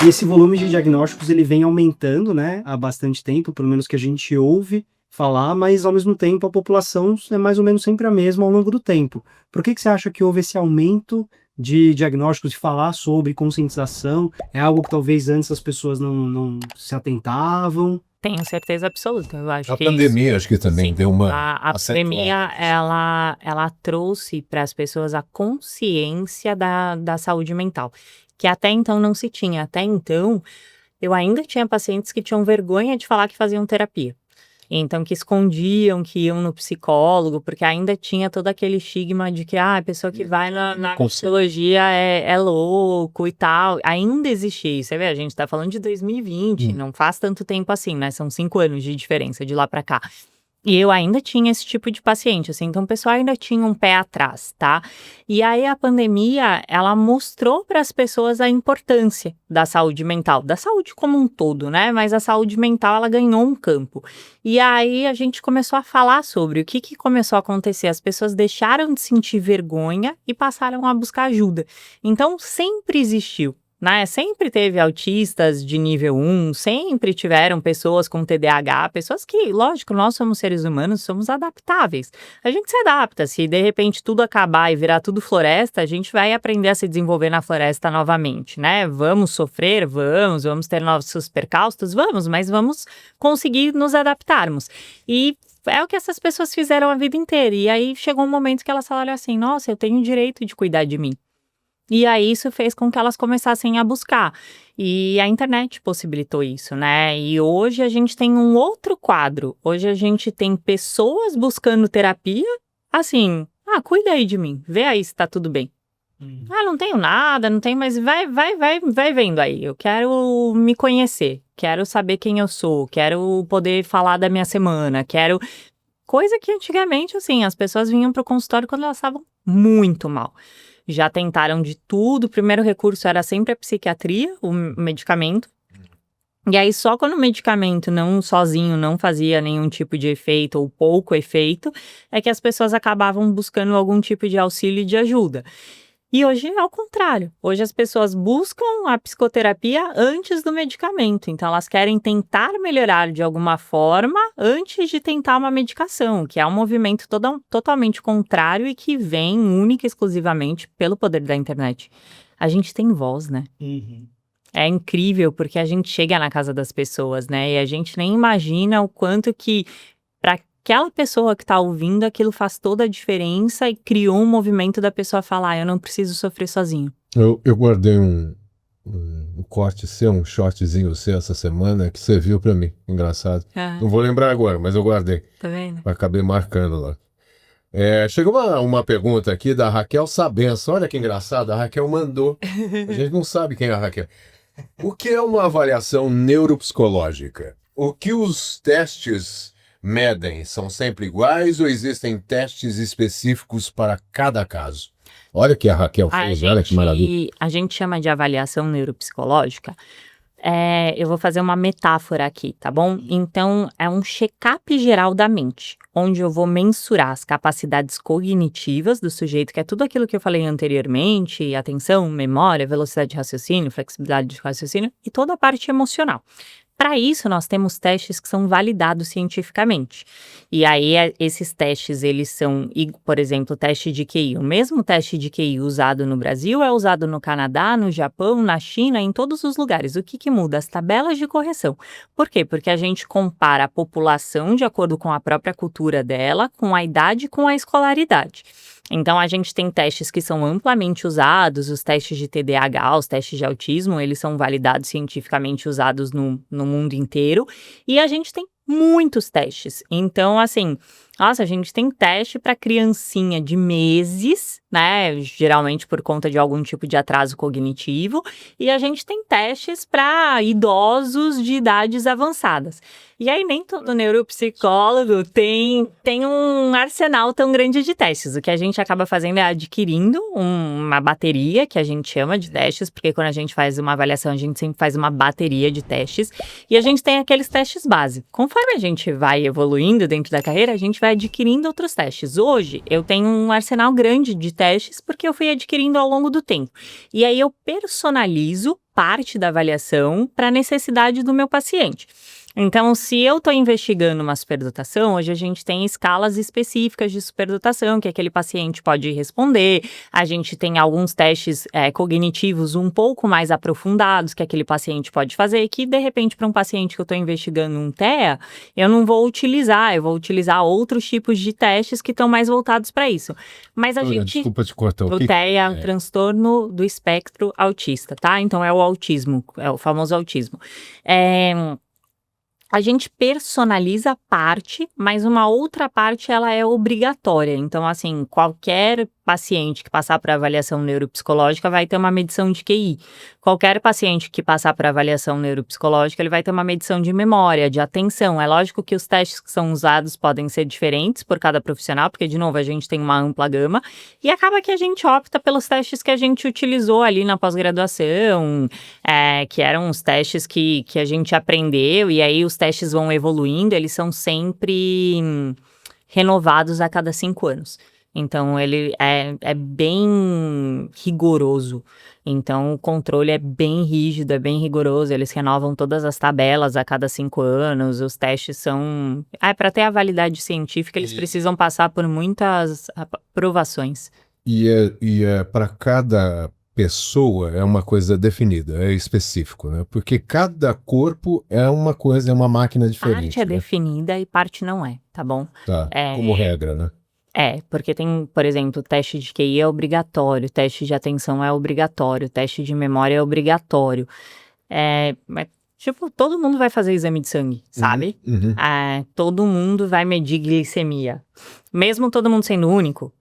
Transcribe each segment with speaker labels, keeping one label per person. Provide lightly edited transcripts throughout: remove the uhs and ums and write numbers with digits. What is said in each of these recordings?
Speaker 1: E esse volume de diagnósticos ele vem aumentando, né, há bastante tempo, pelo menos que a gente ouve falar, mas ao mesmo tempo a população é mais ou menos sempre a mesma ao longo do tempo. Por que você acha que houve esse aumento de diagnósticos, de falar sobre conscientização? É algo que talvez antes as pessoas não se atentavam?
Speaker 2: Tenho certeza absoluta, eu acho
Speaker 3: A
Speaker 2: que
Speaker 3: pandemia, acho que também deu uma
Speaker 2: a
Speaker 3: acentuada.
Speaker 2: pandemia, ela trouxe para as pessoas a consciência da saúde mental, que até então não se tinha. Até então, eu ainda tinha pacientes que tinham vergonha de falar que faziam terapia. Então, que escondiam que iam no psicólogo, porque ainda tinha todo aquele estigma de que a pessoa que vai na psicologia é louco e tal. Ainda existe isso. Você vê, a gente tá falando de 2020, não faz tanto tempo assim, né? São 5 anos de diferença de lá pra cá. E eu ainda tinha esse tipo de paciente, assim, então o pessoal ainda tinha um pé atrás, tá? E aí a pandemia, ela mostrou para as pessoas a importância da saúde mental, da saúde como um todo, né? Mas a saúde mental, ela ganhou um campo. E aí a gente começou a falar sobre o que começou a acontecer. As pessoas deixaram de sentir vergonha e passaram a buscar ajuda. Então sempre existiu, né? Sempre teve autistas de nível 1, sempre tiveram pessoas com TDAH, pessoas que, lógico, nós somos seres humanos, somos adaptáveis. A gente se adapta, se de repente tudo acabar e virar tudo floresta, a gente vai aprender a se desenvolver na floresta novamente, né? Vamos sofrer? Vamos ter nossos percalços? Vamos, mas vamos conseguir nos adaptarmos. E é o que essas pessoas fizeram a vida inteira. E aí chegou um momento que elas falaram assim, nossa, eu tenho o direito de cuidar de mim. E aí isso fez com que elas começassem a buscar. E a internet possibilitou isso, né? E hoje a gente tem um outro quadro. Hoje a gente tem pessoas buscando terapia, assim, cuida aí de mim, vê aí se tá tudo bem. Não tenho nada, não tenho, mas vai vendo aí. Eu quero me conhecer, quero saber quem eu sou, quero poder falar da minha semana, quero... Coisa que antigamente, assim, as pessoas vinham pro consultório quando elas estavam muito mal. Já tentaram de tudo, o primeiro recurso era sempre a psiquiatria, o medicamento. E aí só quando o medicamento sozinho não fazia nenhum tipo de efeito ou pouco efeito, é que as pessoas acabavam buscando algum tipo de auxílio e de ajuda. E hoje é ao contrário. Hoje as pessoas buscam a psicoterapia antes do medicamento. Então, elas querem tentar melhorar de alguma forma antes de tentar uma medicação, que é um movimento totalmente contrário e que vem única e exclusivamente pelo poder da internet. A gente tem voz, né? É incrível porque a gente chega na casa das pessoas, né? E a gente nem imagina o quanto que, para aquela pessoa que está ouvindo, aquilo faz toda a diferença e criou um movimento da pessoa falar, eu não preciso sofrer sozinho.
Speaker 3: Eu guardei um corte seu, um shortzinho seu essa semana que você viu pra mim, engraçado. Não vou lembrar agora, mas eu guardei.
Speaker 2: Tá vendo?
Speaker 3: Acabei marcando lá. Chegou uma pergunta aqui da Raquel Sabença. Olha que engraçado, a Raquel mandou. A gente não sabe quem é a Raquel. O que é uma avaliação neuropsicológica? O que os testes medem? São sempre iguais ou existem testes específicos para cada caso? Olha que a Raquel fez, olha que maravilha.
Speaker 2: A gente chama de avaliação neuropsicológica. Eu vou fazer uma metáfora aqui, tá bom? Então, é um check-up geral da mente, onde eu vou mensurar as capacidades cognitivas do sujeito, que é tudo aquilo que eu falei anteriormente, atenção, memória, velocidade de raciocínio, flexibilidade de raciocínio e toda a parte emocional. Para isso, nós temos testes que são validados cientificamente. E aí, esses testes, eles são, por exemplo, o teste de QI. O mesmo teste de QI usado no Brasil é usado no Canadá, no Japão, na China, em todos os lugares. O que muda? As tabelas de correção. Por quê? Porque a gente compara a população de acordo com a própria cultura dela, com a idade e com a escolaridade. Então, a gente tem testes que são amplamente usados, os testes de TDAH, os testes de autismo, eles são validados cientificamente usados no mundo inteiro, e a gente tem muitos testes. Então, assim, nossa, a gente tem teste para criancinha de meses, né, geralmente por conta de algum tipo de atraso cognitivo, e a gente tem testes para idosos de idades avançadas. E aí nem todo neuropsicólogo tem um arsenal tão grande de testes. O que a gente acaba fazendo é adquirindo uma bateria, que a gente chama de testes, porque quando a gente faz uma avaliação, a gente sempre faz uma bateria de testes, e a gente tem aqueles testes base. Conforme a gente vai evoluindo dentro da carreira, a gente vai adquirindo outros testes. Hoje, eu tenho um arsenal grande de testes, porque eu fui adquirindo ao longo do tempo. E aí eu personalizo parte da avaliação para a necessidade do meu paciente. Então, se eu estou investigando uma superdotação, hoje a gente tem escalas específicas de superdotação que aquele paciente pode responder. A gente tem alguns testes cognitivos um pouco mais aprofundados que aquele paciente pode fazer, que de repente para um paciente que eu estou investigando um TEA, eu não vou utilizar, eu vou utilizar outros tipos de testes que estão mais voltados para isso. Mas a gente...
Speaker 3: Desculpa te cortar.
Speaker 2: O TEA é um transtorno do espectro autista, tá? Então é o autismo, é o famoso autismo. A gente personaliza parte, mas uma outra parte ela é obrigatória. Então, assim, qualquer paciente que passar por avaliação neuropsicológica vai ter uma medição de QI. Qualquer paciente que passar por avaliação neuropsicológica, ele vai ter uma medição de memória, de atenção. É lógico que os testes que são usados podem ser diferentes por cada profissional, porque, de novo, a gente tem uma ampla gama, e acaba que a gente opta pelos testes que a gente utilizou ali na pós-graduação, que eram os testes que a gente aprendeu, e aí os testes vão evoluindo, eles são sempre renovados a cada 5 anos. Então, ele é bem rigoroso. Então, o controle é bem rígido, é bem rigoroso. Eles renovam todas as tabelas a cada 5 anos. Os testes são... para ter a validade científica, eles precisam passar por muitas aprovações.
Speaker 3: E para cada pessoa é uma coisa definida, é específico, né? Porque cada corpo é uma coisa, é uma máquina diferente.
Speaker 2: Parte é definida e parte não é, tá bom?
Speaker 3: Tá, como regra, né?
Speaker 2: Porque tem, por exemplo, o teste de QI é obrigatório, o teste de atenção é obrigatório, o teste de memória é obrigatório. Mas, tipo, todo mundo vai fazer exame de sangue, sabe?
Speaker 3: Uhum.
Speaker 2: Todo mundo vai medir glicemia. Mesmo todo mundo sendo único,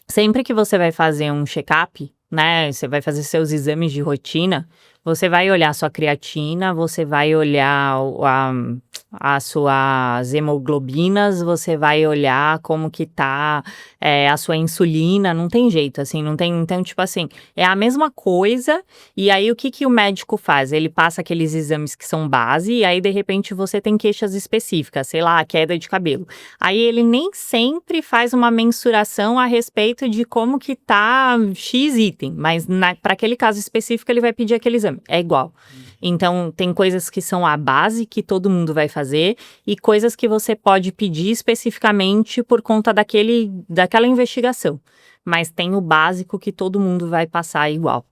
Speaker 2: sempre que você vai fazer um check-up, né, você vai fazer seus exames de rotina, você vai olhar sua creatina, você vai olhar as suas hemoglobinas, você vai olhar como que tá a sua insulina, não tem jeito, assim, não tem, então, tipo assim, é a mesma coisa, e aí o que o médico faz? Ele passa aqueles exames que são base, e aí, de repente, você tem queixas específicas, sei lá, queda de cabelo. Aí ele nem sempre faz uma mensuração a respeito de como que tá X item, mas para aquele caso específico, ele vai pedir aquele exame, é igual. Então, tem coisas que são a base que todo mundo vai fazer e coisas que você pode pedir especificamente por conta daquela investigação. Mas tem o básico que todo mundo vai passar igual.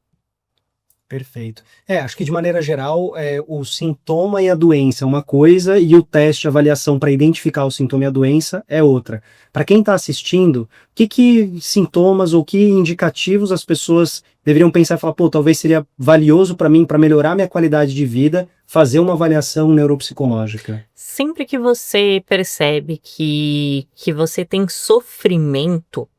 Speaker 1: Perfeito. Acho que de maneira geral, o sintoma e a doença é uma coisa e o teste, a avaliação para identificar o sintoma e a doença é outra. Para quem está assistindo, que sintomas ou que indicativos as pessoas deveriam pensar e falar, talvez seria valioso para mim, para melhorar minha qualidade de vida, fazer uma avaliação neuropsicológica?
Speaker 2: Sempre que você percebe que você tem sofrimento,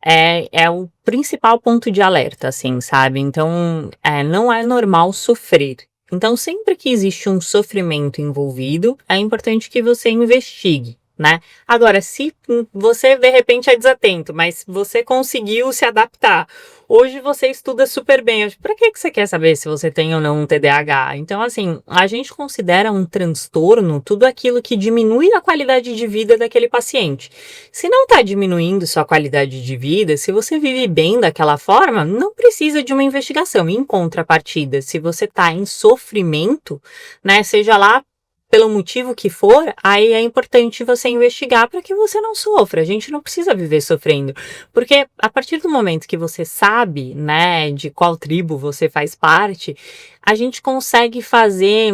Speaker 2: é o principal ponto de alerta, assim, sabe? Então, não é normal sofrer. Então, sempre que existe um sofrimento envolvido, é importante que você investigue, né? Agora, se você, de repente, é desatento, mas você conseguiu se adaptar, hoje você estuda super bem, pra que você quer saber se você tem ou não um TDAH? Então, assim, a gente considera um transtorno tudo aquilo que diminui a qualidade de vida daquele paciente. Se não tá diminuindo sua qualidade de vida, se você vive bem daquela forma, não precisa de uma investigação. Em contrapartida, se você tá em sofrimento, né, seja lá pelo motivo que for, aí é importante você investigar para que você não sofra. A gente não precisa viver sofrendo, porque a partir do momento que você sabe, né, de qual tribo você faz parte, a gente consegue fazer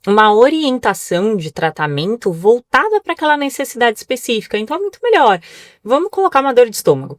Speaker 2: uma orientação de tratamento voltada para aquela necessidade específica. Então é muito melhor. Vamos colocar uma dor de estômago.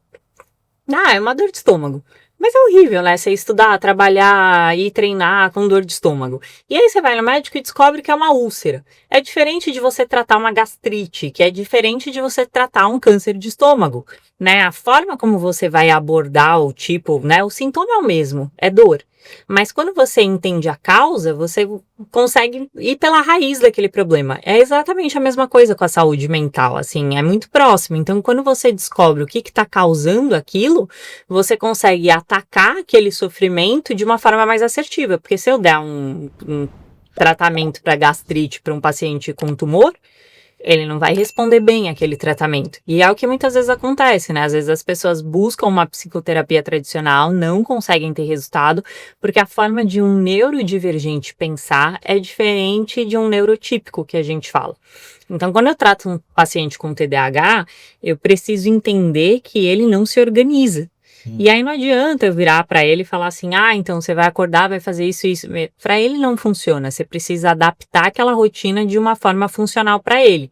Speaker 2: É uma dor de estômago. Mas é horrível, né? Você estudar, trabalhar e treinar com dor de estômago. E aí você vai no médico e descobre que é uma úlcera. É diferente de você tratar uma gastrite, que é diferente de você tratar um câncer de estômago, né? A forma como você vai abordar o tipo, né? O sintoma é o mesmo, é dor. Mas quando você entende a causa, você consegue ir pela raiz daquele problema. É exatamente a mesma coisa com a saúde mental, assim, é muito próximo. Então, quando você descobre o que está causando aquilo, você consegue atacar aquele sofrimento de uma forma mais assertiva. Porque se eu der um tratamento para gastrite para um paciente com tumor, ele não vai responder bem àquele tratamento. E é o que muitas vezes acontece, né? Às vezes as pessoas buscam uma psicoterapia tradicional, não conseguem ter resultado, porque a forma de um neurodivergente pensar é diferente de um neurotípico que a gente fala. Então, quando eu trato um paciente com TDAH, eu preciso entender que ele não se organiza. E aí não adianta eu virar para ele e falar assim, então você vai acordar, vai fazer isso. Para ele não funciona, você precisa adaptar aquela rotina de uma forma funcional para ele.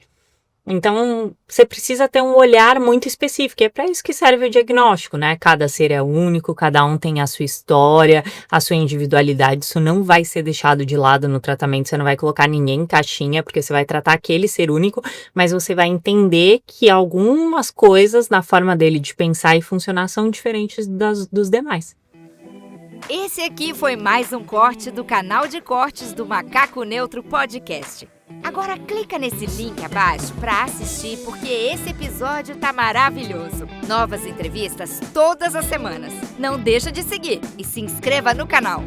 Speaker 2: Então, você precisa ter um olhar muito específico, e é para isso que serve o diagnóstico, né? Cada ser é único, cada um tem a sua história, a sua individualidade, isso não vai ser deixado de lado no tratamento, você não vai colocar ninguém em caixinha, porque você vai tratar aquele ser único, mas você vai entender que algumas coisas na forma dele de pensar e funcionar são diferentes dos demais.
Speaker 4: Esse aqui foi mais um corte do canal de cortes do Macaco Neutro Podcast. Agora clica nesse link abaixo para assistir, porque esse episódio tá maravilhoso. Novas entrevistas todas as semanas. Não deixa de seguir e se inscreva no canal.